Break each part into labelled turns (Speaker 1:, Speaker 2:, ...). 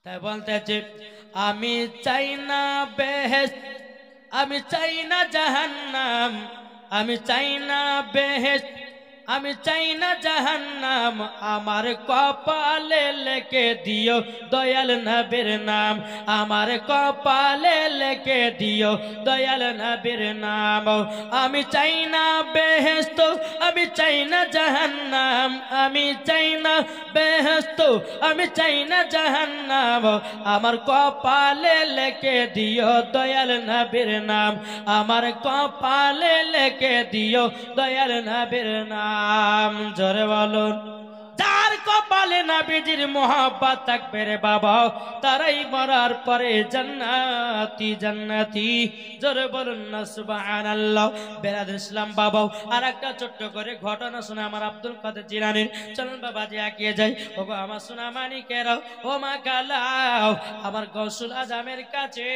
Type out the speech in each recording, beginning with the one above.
Speaker 1: তাই বলতেছে আমি চাই না বেহেশত, আমি চাই না জাহান্নাম, আমি চাই না বেহেশত, আমি চাই না জাহান্নাম, আমার কপালে লিখে দিও দয়াল নবীর নাম, আমার কপালে লিখে দিও দয়াল নবীর নাম। আমি চাই না বেহেশত, আমি চাই না জাহান্নাম, আমি চাই না বেহেশত, আমি চাই না জাহান্নাম, আমার কপালে লিখে দিও দয়াল নবীর নাম, আমার কপালে লিখে দিও দয়াল নবীর নাম। জোরে বলুন, যার কপালে নবীজির মোহাব্বত থাকবে রে বাবা, তারাই মরার পরে জান্নাতি জান্নাতি। জোরে বলুন না সুবহানাল্লাহ। বেরাদর ইসলাম বাবা, আর একটা ছোট্ট করে ঘটনা শুনে আমার আব্দুল কাদের জিলানীর। চলুন বাবাজি এগিয়ে যাই। ও গো আমার সোনা মানিকেরাও, ও মা কালাও, আমার গৌসুল আজমের কাছে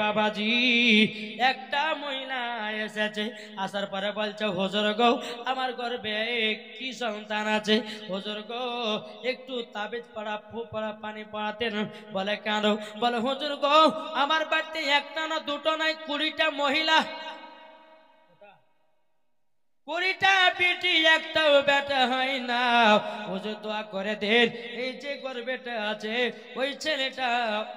Speaker 1: বাবাজি একটা মহিলা এসেছে। আসার পরে বলছে হুজুর গো, আমার গর্ভে কি সন্তান আছে? হুজুর গো একটু তাবিজ পড়া ফু পড়া পানি পড়াতেন। বলে কেন? বলে হুজুর গো আমার বাড়িতে একটা না দুটো নয় 20টা মহিলা, 20টা বেটি, একটাও বেটা হয় না। হুজুর দোয়া করে দেন, এই যে গর্ভেটা আছে ওই ছেলেটা,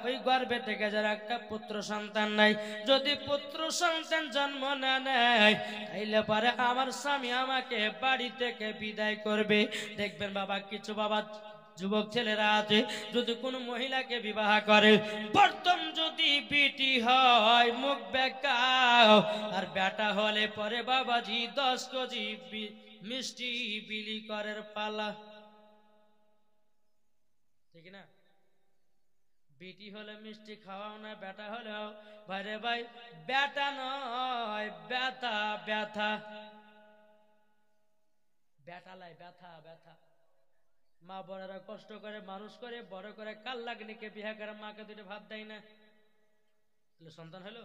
Speaker 1: ওই গর্ভে থেকে যার একটা পুত্র সন্তান নাই, যদি পুত্র সন্তান জন্ম না নেয় তাইলে পরে আমার স্বামী আমাকে বাড়ি থেকে বিদায় করবে। দেখবেন বাবা কিছু বাবা যুবক ছেলেরা আছে, যদি কোনো মহিলাকে বিবাহ করে, প্রথম যদি বেটি হয় মুখ বেকাও, আর বেটা হলে পরে বাবাজি 10 কেজি মিষ্টি বিলি করার পালা, ঠিক না? বেটি হলে মিষ্টি খাওয়াও না, বেটা হলেও ভাইরে ভাই বেটা নয় ব্যথা, ব্যথা বেটালাই ব্যথা ব্যথা। মা বোনেরা কষ্ট করে মানুষ করে বড় করে, কাল লাগনিকে বিয়ে করে মাকে দুটো ভাত দেয় না, সন্তান হলো।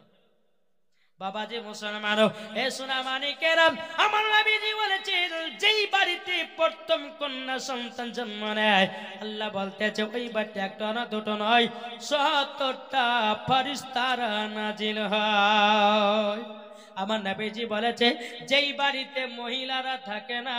Speaker 1: বাবাজি মুসলমান, এ সোনা মানিকেরা, আমার নবীজি বলেছেন যেই বাড়িতে প্রথম কন্যা সন্তান জন্ম নেয়, আল্লাহ বলতেছে ওই বাড়িতে একটা না দুটো নয় 70টা ফেরেশতারা নাজিল হয়। আমার নবীজি বলেছে যেই বাড়িতে মহিলারা থাকে না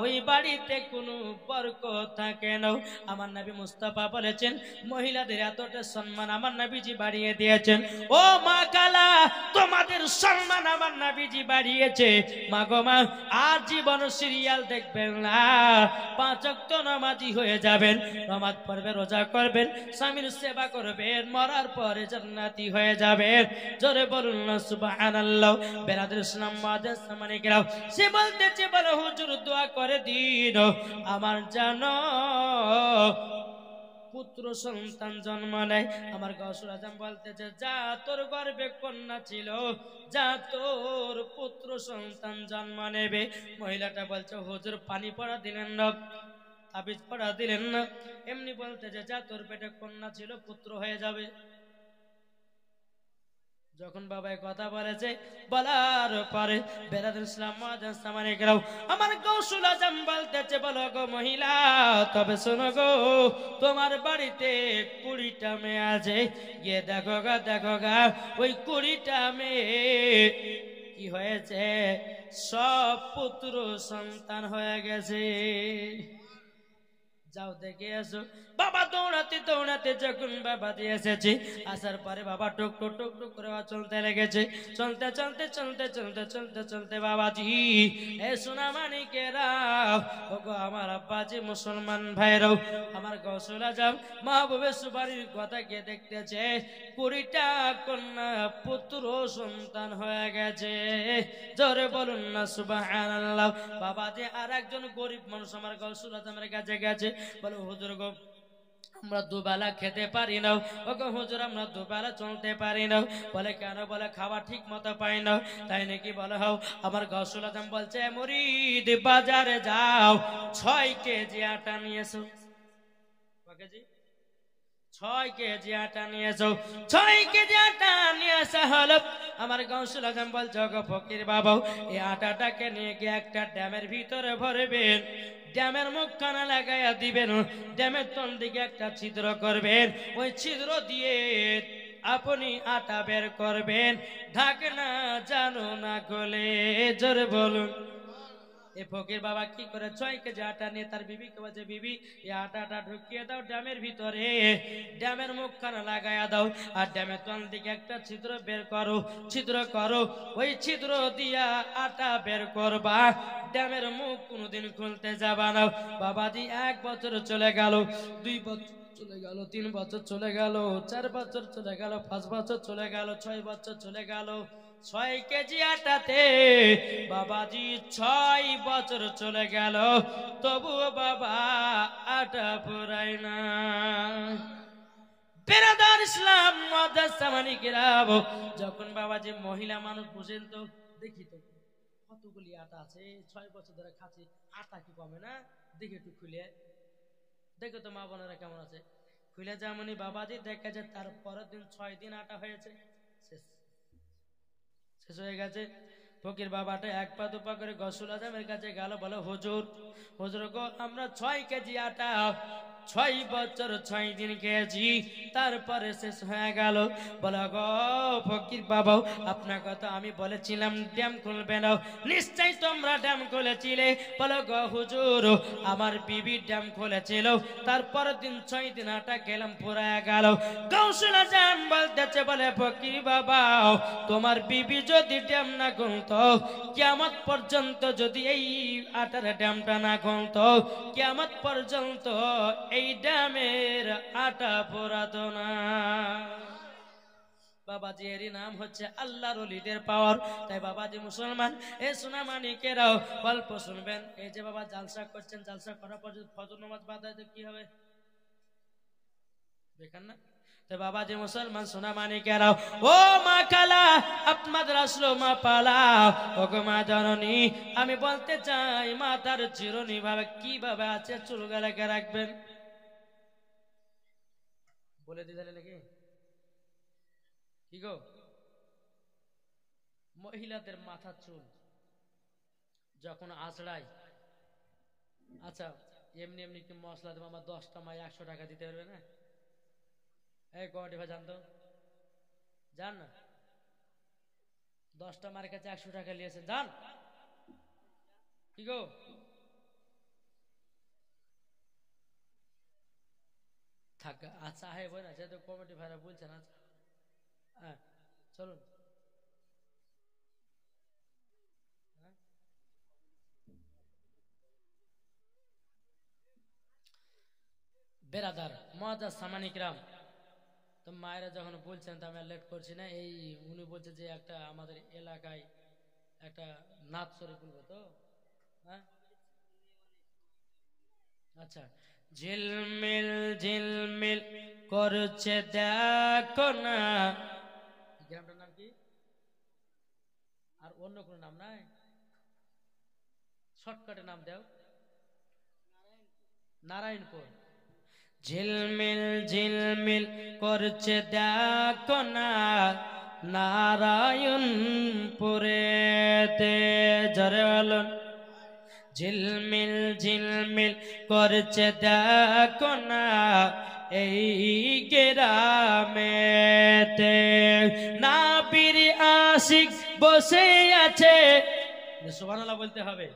Speaker 1: ওই বাড়িতে কোনো বরকত থাকে না। আমার নবী মুস্তাফা বলেছেন মহিলাদের এতটা সম্মান আমার নবীজি বাড়িয়ে দিয়েছেন। ও মা কালা, তোমাদের সম্মান আমার নবীজি বাড়িয়েছে। মা গো মা, আর জীবন সিরিয়াল দেখবেন না, 5 ওয়াক্ত নামাজি হয়ে যাবেন, নামাজ পড়বেন, রোজা করবেন, স্বামীর সেবা করবেন, মরার পরে জান্নাতি হয়ে যাবেন। জোরে বলুন না সুবহানাল্লাহ। বেরাদর ইসলাম মাদের সামনে গেলাম, সে বলতেছে বলে হুজুর দোয়া করে দিন আমার জানো পুত্র সন্তান জন্ম নেয়। আমার গৌসুল আজম বলতেছে যা তোর গর্ভে কন্যা ছিল, যা তোর পুত্র সন্তান জন্ম নেবে। মহিলাটা বলছে হুজুর পানি পড়া দিলেন না, তাবিজ পড়া দিলেন না, এমনি বলতেছে যা তোর পেটে কন্যা ছিল পুত্র হয়ে যাবে। যখন বাবা কথা বলেছে বলার পরে বেরাদর ইসলাম মাদান সামনে গেল, আমার গৌসুল আজম বলতেছে বলো গো মহিলা, তবে শোনো গো তোমার বাড়িতে 20টা মেয়ে আছে, গিয়ে দেখো গা দেখো গা ওই 20টা মেয়ে কি হয়েছে, সব পুত্র সন্তান হয়ে গেছে। যাও দেখে আসো। বাবা দৌড়াতে দৌড়াতে যখন বাবা দিয়ে এসেছে, আসার পরে বাবা টুক টুক টুক টুক করে চলতে লেগেছে। চলতে চলতে চলতে চলতে চলতে চলতে বাবাজি এ সোনা মানিকেরা, ওগো আমার আব্বাজি মুসলমান ভাইরাও, আমার গৌসুল আজম মাহবুবে সুবারির কথা গিয়ে দেখতেছে 20টা কন্যা পুত্র সন্তান হয়ে গেছে। জোরে বলুন না সুবহানাল্লাহ। বাবাজি আর একজন গরিব মানুষ আমার গৌসুল আজমের কাছে গেছে, বলে হুজুর গো আমরা দুবেলা খেতে পারি না। ওগো হুজুর আমরা দুবেলা চলতে পারি না। বলে কেন? বলে খাওয়া ঠিক মতো পাই না। তাই নাকি? বলে হাও। আমার গৌসুল আজম বলছে মুরিদ বাজারে যাও 6 কেজি আটা নিয়ে এসো। 6 কেজি আটা নিয়ে এসো। 6 কেজি আটা নিয়ে আসা হলো। আমার গৌসুল আজম বলছে গো ফকির বাবা, এই আটাটাকে নিয়ে গিয়ে একটা ড্যামের ভিতরে ভরবেন, ড্যামের মুখখানা লাগাইয়া দিবেন, ড্যামের তল দিকে একটা ছিদ্র করবেন, ওই ছিদ্র দিয়ে আপনি আটা বের করবেন, ঢাকনা জানো না গলে। জোরে বলুন। এ ফকির বাবা কি করে 6 কেজি আটা নিয়ে তার বিবিকে বলছে, বিবি এই আটাটা ঢুকিয়ে দাও ড্যামের ভিতরে, ড্যামের মুখখানা লাগাইয়া দাও, আর ড্যামের তল দিকে একটা ছিদ্র বের করো, ছিদ্র করো, ওই ছিদ্র দিয়া আটা বের করবা, ড্যামের মুখ কোনোদিন খুলতে যাবা না। বাবাজি 1 বছর চলে গেল, 2 বছর চলে গেল, 3 বছর চলে গেল, 4 বছর চলে গেল, 5 বছর চলে গেল, 6 বছর চলে গেল। 6 কেজি আটাতে বাবাজি 6 বছর চলে গেল, তবুও বাবা আটা পুরাই না। বেরাদার ইসলাম যখন বাবাজি মহিলা মানুষ বুঝেন তো, দেখি তো কতগুলি আটা আছে, 6 বছর ধরে খাচ্ছি, আটা কি কমে না, দেখি একটু খুলে দেখো তো মা বোনেরা কেমন আছে। খুলে যেমনই বাবাজি দেখে যে তার পরের দিন 6 দিন আটা হয়েছে, শেষ হয়ে গেছে। ফকির বাবাটা 1 পা 2 পা করে গসুল আজমের কাছে গেল, বলো হুজুর, হুজুর গো আমরা 6 কেজি আটা 6 বছর 6 দিন খেয়েছি, তারপরে শেষ হয়ে গেল। বলো গো ফকির বাবা, আপনার কথা আমি বলেছিলাম ড্যাম খুলবে না, নিশ্চয়ই তোমরা ড্যাম খুলেছিলে। বলো গো হুজুর, আমার বিবি ড্যাম খুলেছিল, তারপর দিন 6 দিন আটা খেলাম, পুরায় গেল। গসুল আজম বলতেছে, বলে ফকির বাবা তোমার বিবি যদি ড্যাম না খুলতো, কিয়ামত পর্যন্ত যদি এই আটার ড্যামটা না খুলতো, কিয়ামত পর্যন্ত এই ড্যামের আটা পোড়াতো না। বাবাজি এরই নাম হচ্ছে আল্লাহর ওলিদের পাওয়ার। তাই বাবাজি মুসলমান এ সোনা মানিকেরাও গল্প শুনবেন। এই যে বাবা জালসা করছেন, জালসা করার পর যদি ফজর নামাজ বাদ হয় তো কি হবে? বেকার না? তো বাবাজি মুসলমান সোনা মানিকেরাও, ও মা কালা আপনাদের আসলো মা পালা, ও গো মা জননী, আমি বলতে চাই মা তার চিরুনি ভাবে কিভাবে আছে চুল গালাকে রাখবেন বলে দিতে নাকি কি গো? মহিলাদের মাথার চুল যখন আঁচড়াই, আচ্ছা এমনি এমনি কি মশলা দেবো, আমার 10টা মাই 100 টাকা দিতে পারবে না? এই কমিটি ভাই জানতো জান না, 10টা মার কাছে 100 টাকা নিয়েছেন, জান কি গো? থাক আচ্ছা হ্যাঁ বই না, যেহেতু কমিটি ভাইরা বলছেন, আচ্ছা হ্যাঁ চলুন। বেরাদার মজা সামানিকরাম, তো মায়েরা যখন বলছেন তো আমি লেট করছি না। এই উনি বলছে যে একটা আমাদের এলাকায় একটা নাচ শরীফ বলবো তো, হ্যাঁ আচ্ছা। ঝিলমিল ঝিলমিল করছে দেখো না, গ্রামটার নাম কি? আর অন্য কোন নাম নাই? শর্টকাটে নাম দাও। নারায়ণপুর। ঝিলমিল ঝিলমিল করছে দেখো না, নারায়ণপুরেতে। জরে বলুন। ঝিলমিল ঝিলমিল করছে দেখো না এই গ্রামেতে, নাবির আশিক বসে আছে, সুবহানাল্লাহ বলতে হবে,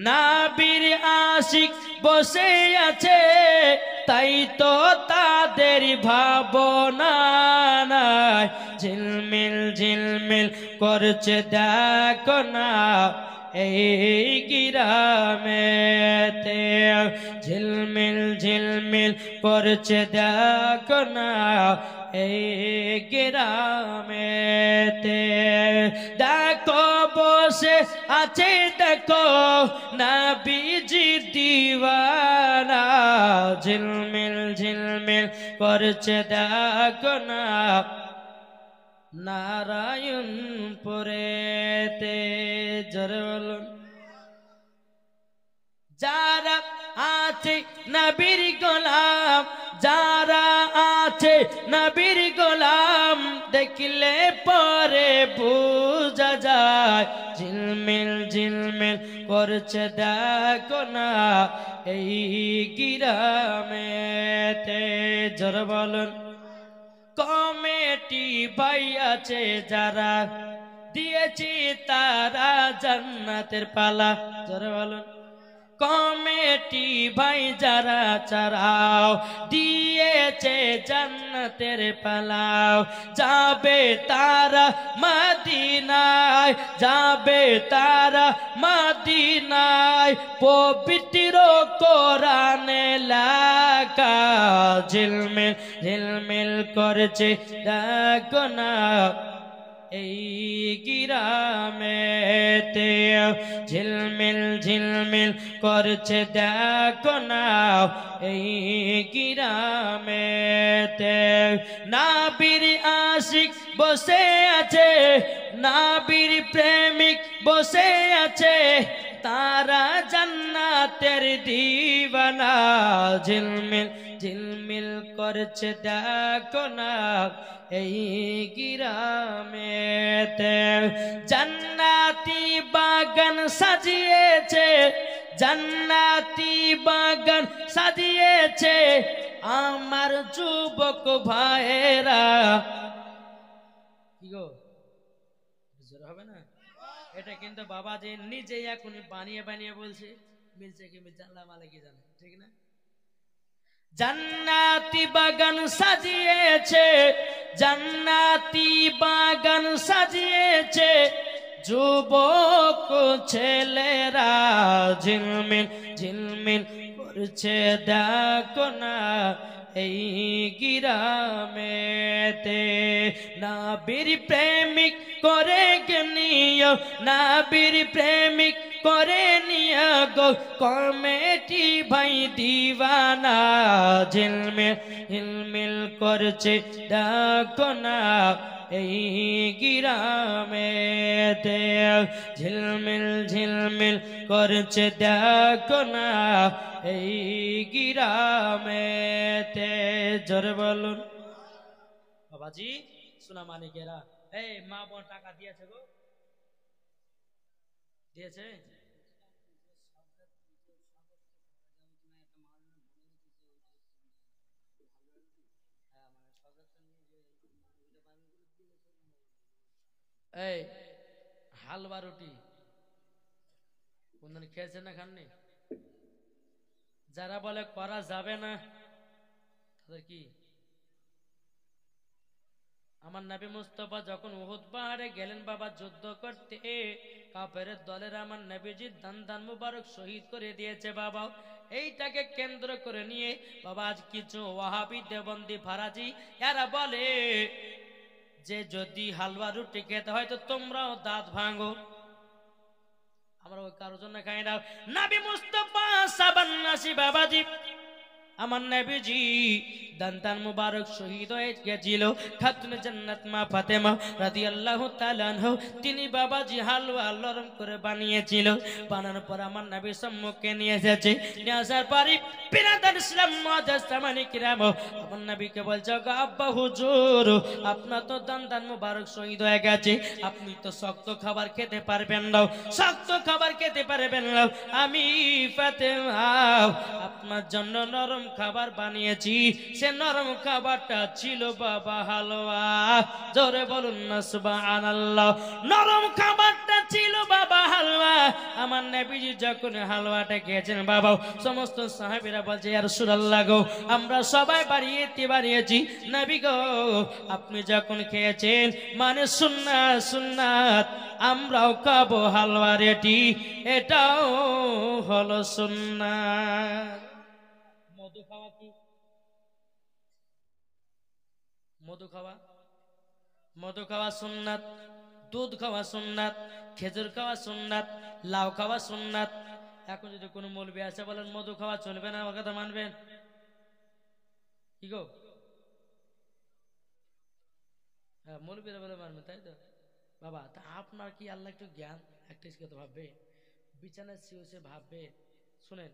Speaker 1: নাবির আশিক বসে আছে, তাই তো তাদের ভাবনা নাই। ঝিলমিল ঝিলমিল করছে দেখো না এই গ্রামেতে, ঝিলমিল ঝিলমিল করছে দেখো না এই গ্রামেতে। দেখো বসে আছে দেখো নবীজি দিওয়ানা, ঝিলমিল ঝিলমিল করছে দেখো না নারায়ণপুরেতে। জোরে বলুন। যারা আছে নবীর গোলাম, যারা আছে নবীর গোলাম, দেখলে পরে বোঝা যায়। ঝিলমিল ঝিলমিল করছে দেখো না এই গ্রামেতে। জোরে বলুন। কমিটি ভাই আছে যারা, দিয়েছি তারা জান্নাতের পালা। জোরে বলুন। কমিটি ভাই যারা চারাও দিয়েছে জান্নাতের পালাও, যাবে তারা মদিনায়, যাবে তারা মদিনায়, পবিত্র কোরআনে লেখা ঝিলমিল ঝিলমিল করছে দেখো না এই গ্রামেতে। ঝিলমিল ঝিলমিল করছে দেখো না এই গ্রামেতে। নাবির আশিক বসে আছে, নাবির প্রেমিক বসে আছে, তারা জান্নাতের দিওয়ানা। ঝিলমিল ঝিলমিল করছে দেখো না এই গ্রামেতে। জান্নাতি বাগান সাজিয়েছে, জান্নাতি বাগান সাজিয়েছে আমার যুবক ভাইয়েরা। কি গো জোর হবে না? এটা কিন্তু বাবাজি নিজেই এখন বানিয়ে বানিয়ে বলছে। মিলছে কি মিলছে আল্লাহ মালিকই জানে, ঠিক না? জান্নাতি বাগান সাজিয়েছে, জান্নাতি বাগান সাজিয়েছে যুবক ছেলেরা। ঝিলমিল ঝিলমিল করছে দেখো না এই গ্রামেতে। নাবির প্রেমিক করে নিও, নাবির প্রেমিক করে নিও গো কমিটি ভাই দিওয়ানা। ঝিলমিল ঝিলমিল করছে দেখো না এই গ্রামেতে। ঝিলমিল ঝিলমিল করছে দেখো না এই গ্রামেতে। জোরে বলুন। বাবাজি সোনা মানিকেরা, এই মা বোন টাকা দিয়েছে গো? দিয়েছে? এই হালুয়া রুটি কোনদিন খেয়েছেন না খাননি? যারা বলে করা যাবে না তাদের কি? আমার নবী মুস্তাফা যখন উহুদ পাহাড়ে গেলেন বাবা যুদ্ধ করতে, কাফেরের দলের আমার নবীজি দান মুবারক শহীদ করে দিয়েছে বাবা। এইটাকে কেন্দ্র করে নিয়ে বাবা আজ কিছু ওয়াহাবি দেবন্দি ফারাজি এরা বলে যে যদি হালুয়া রুটি খেতে হয় তো তোমরাও দাঁত ভাঙো। আমরা ওই কারোর জন্য খাই না। নবী মুস্তাফা সাবান্নাসি বাবাজি আমার নবীজি দান মুবারক শহীদ হয়ে গেছিল। খাতুনে জান্নাত মা ফাতেমা রাদিয়াল্লাহু তাআলা আনহা তিনি বাবাজি হালুয়া নরম করে বানিয়েছিল। বানানোর পর আমার নবীর সম্মুখে নিয়ে এসেছে। নিয়ে আসার পরই বিরাদার ইসলাম মুআজ্জাজ সামানি কিরাম আমার নবীকে বলছে গো আব্বা হুজুর আপনার তো দান মুবারক শহীদ হয়ে গেছে, আপনি তো শক্ত খাবার খেতে পারবেন না, শক্ত খাবার খেতে পারবেন না। আমি ফাতেমা আপনার জন্য নরম খাবার বানিয়েছি। সে নরম খাবারটা ছিল বাবা হালুয়া। জোরে বলুন না সুবহানাল্লাহ। নরম খাবারটা ছিল বাবা হালুয়া। আমার নবীজি যখন হালুয়াটা খেয়েছেন বাবা, সমস্ত সাহাবীরা বলছে ইয়া রাসূলুল্লাহ গো আমরা সবাই বানিয়েছি, নবী গো আপনি যখন খেয়েছেন মানে সুন্নাত আমরাও খাবো হালুয়া রেটি, এটাও হলো সুন্নাত। মধু খাওয়া কি? মধু খাওয়া সুন্নাত, দুধ খাওয়া সুন্নাত, খেজুর খাওয়া সুন্নাত, লাউ খাওয়া সুন্নাত। এখন যদি কোনো মৌলবি আসে বলেন মধু খাওয়া চলবে না, ওর কথা মানবেন? কি গো হ্যাঁ মৌলবিরা বলে মানবেন তাই তো বাবা? তা আপনার কি আল্লাহ একটু জ্ঞান একটা কথা ভাববে, বিছানায় শুয়ে ভাববে। শুনেন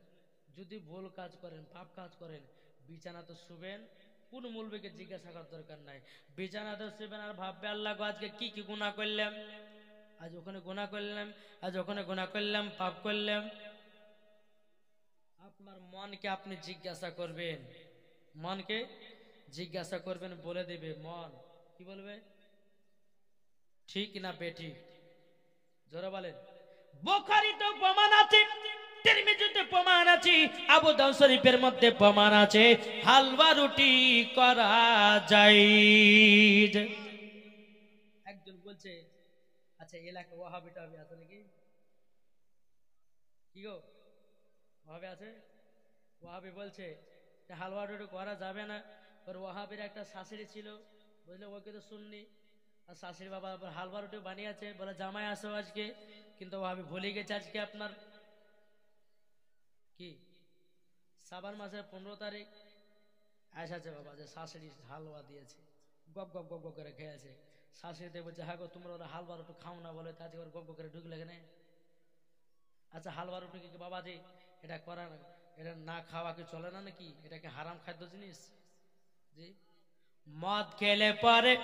Speaker 1: যদি ভুল কাজ করেন পাপ কাজ করেন বিছানা তো শুবেন, কোন মৌলবিকে জিজ্ঞাসা করার দরকার নাই। বিছানাতে শুবেন আর ভাববে আল্লাহ গো আজকে কি কি গুনাহ করলাম। আজ ওখানে গুনাহ করলাম, আজ ওখানে গুনাহ করলাম, পাপ করলাম। আপনার মনকে আপনি জিজ্ঞাসা করবেন, মনকে জিজ্ঞাসা করবেন, বলে দেবে মন কি বলবে, ঠিক না বেঠিক। জোরে বলেন। বুখারীতে প্রমাণ আছে, তিরমিজিতে প্রমাণ আছে, আবু দাউদ শরীফের মধ্যে প্রমাণ আছে, হালুয়া রুটি করা যায়। একজন বলছে, আচ্ছা এলাকা ওয়াহাবি টাহাবি আছে নাকি? কি গো, ওয়াহাবি আছে? ওয়াহাবি বলছে হালুয়া রুটি করা যাবে না। ওর ওয়াহাবির একটা শাশুড়ি ছিল, বুঝলে, ওকে তো শুননি। আর শাশুড়ি বাবা হালুয়া রুটি বানিয়েছে, বলে জামাই আসো আজকে, কিন্তু ওয়াহাবি ভুলে গেছে আজকে আপনার কি শ্রাবণ মাসের 15 তারিখ আসছে বাবা, যে শাশুড়ি হালুয়া দিয়েছে, গপ গপ গপ গপ করে খেয়েছে। শাশুড়িতে বলছে, হ্যাঁ গো তোমরা ওরা হালুয়া রুটি খাও না, বলে তাতে ওর গপ গপ করে ঢুকলে কেন? আচ্ছা হালুয়া রুটি কি বাবা যে এটা করা না, এটা না খাওয়া কি চলে না নাকি? এটা কি হারাম খাদ্য জিনিস? জি। মদ খেলে পরে,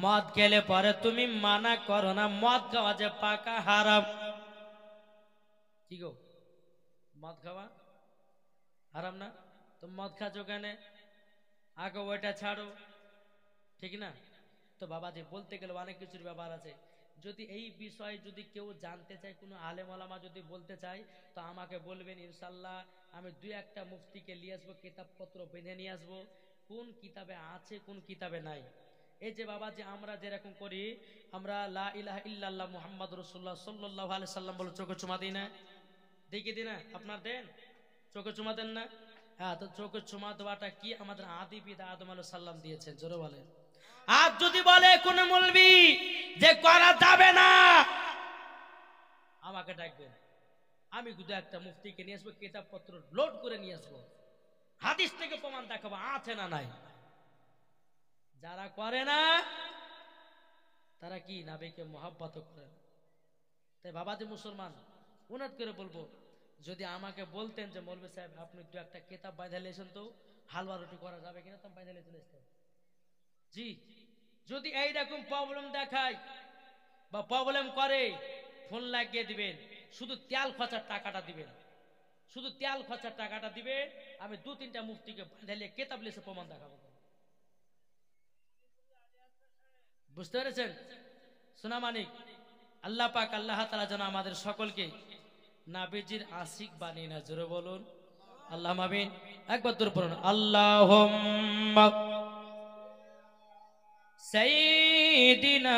Speaker 1: মদ খেলে পরে তুমি মানা করো না, মদ খাওয়া যে পাকা হারাম। কি গো, মদ খাওয়া হারাম না? তো মদ খাচ্ছ কেন? আগে ওইটা ছাড়ো, ঠিক না? তো বাবাজি বলতে গেলে অনেক কিছুর ব্যাপার আছে। যদি এই বিষয়ে যদি কেউ জানতে চায়, কোনো আলেম ওলামা যদি বলতে চায়, তো আমাকে বলবেন, ইনশাল্লাহ আমি 2-1টা মুফতিকে নিয়ে আসবো, কিতাবপত্র বেঁধে নিয়ে আসবো, কোন কিতাবে আছে কোন কিতাবে নাই। এই যে বাবাজি আমরা যেরকম করি, আমরা লা ইলাহা ইল্লাল্লাহ মুহাম্মাদুর রাসূলুল্লাহ সাল্লাল্লাহু আলাইহি সাল্লাম বলে চোখে চুমা দিই না? দেখি দিই না? আপনার দেন? চোখে চুমা দেন না? হ্যাঁ, তো চোখে চুমা দেওয়াটা কি আমাদের আদি পিতা আদম আলাইহিস সালাম দিয়েছেন। জোরে বলেন। আর যদি বলে কোন মৌলবি যে করা যাবে না, আমাকে ডাকবেন, আমি 2-1টা মুফতিকে নিয়ে আসবো, কিতাবপত্র লোড করে নিয়ে আসবো, হাদিস থেকে প্রমাণ দেখাবো আছে না নাই। যারা করে না তারা কি নবীকে মহব্বত করে না। তাই বাবাজি মুসলমান উন্নত করে বলবো, যদি আমাকে বলতেন যে মৌলবি সাহেব আপনি 2-1টা কিতাব বাইধা লেছেন, তো হালুয়া রুটি করা যাবে কিনা, তো বাইধা লেচে আসতেন। জি, যদি এইরকম প্রবলেম দেখায় বা প্রবলেম করে, ফোন লাগিয়ে দিবেন, শুধু তেল খরচার টাকাটা দিবেন, শুধু তেল খরচার টাকাটা দিবে, আমি 2-3টা মুফতিকে বাঁধাইলে কেতাব লেসে প্রমাণ দেখাবো। বুঝতে পেরেছেন? সোনা মানিক, আল্লাহ পাক আল্লাহ তাআলা যেন আমাদের সকলকে নবীজির আশিক বানিয়ে না। জোরে বলুন আল্লাহ আমিন। একবার দূর পড়ুন, আল্লাহুম্মা সাইয়্যিদিনা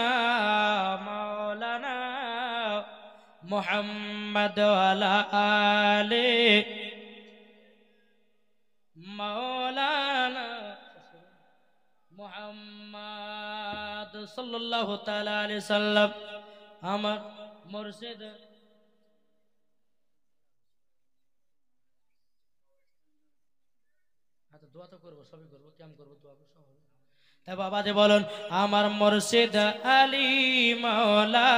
Speaker 1: মাওলানা মুহাম্মদ ওয়ালা আলি মাওলানা মুহাম্মদ সাল্লাল্লাহু তাআলা আলাইহি সাল্লাম। আমার মুর্শিদ দোয়া তো করবো, সবই করবো, কেমন করবো, দোয়া সব হবে। তাই বাবা যে বলুন, আমার মুর্শিদ আলী মাওলা,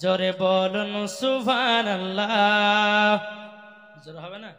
Speaker 1: জোরে বলুন সুবহানাল্লাহ। জোরে হবে না?